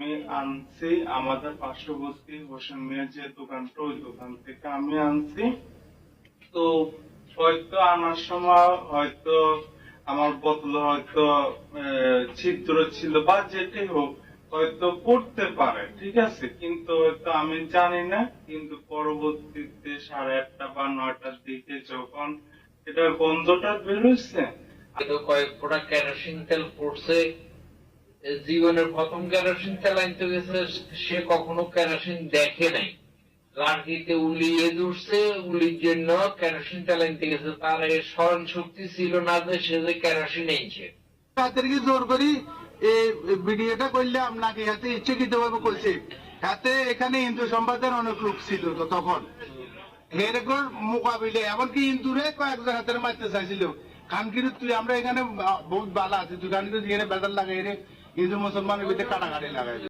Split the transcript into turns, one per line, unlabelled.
আমি আনছি আমাদের পার্শ্ববর্তী হোসেন মিয়ার যে দোকানটা, ওই দোকান থেকে আমি আনছি। তো হয়তো আনার সময় হয়তো আমার বোতলে হয়তো ছিদ্র ছিল বা যেটাই হোক, হয়তো পড়তে পারে, ঠিক আছে, কিন্তু হয়তো আমি জানি না। কিন্তু পরবর্তীতে 8:30 বা 9টার দিকে যখন এটার গন্ধটা বেরোচ্ছে,
কয়েক ফোঁটা কেরোসিন তেল পড়ছে। জীবনের প্রথম কেরোসিন তেল আনতে গেছে, সে কখনো কেরোসিন দেখে নাই। লাঠিতে উলিয়ে ধরছে, উলির জন্য কেরোসিন তেল আনতে গেছে। তার এই স্মরণ শক্তি ছিল না যে সে যে কেরোসিন আনছে।
তাদেরকে জোর করি এই ভিডিওটা করলে আপনাকে হাতে ইচ্ছাকৃত ভাবে করছে। হাতে এখানে হিন্দু সম্প্রদায়ের অনেক লোক ছিল তো তখন এরকম মোকাবিলে এমনকি হিন্দুরে কয়েকজন হাতের মারতে চাইছিল। খান কিন্তু তুই আমরা এখানে বহুত বালা আছে, তুই খান কিন্তু এখানে বেজার লাগাই রে হিন্দু মুসলমানের ভিতরে কাটাকাটি লাগাই।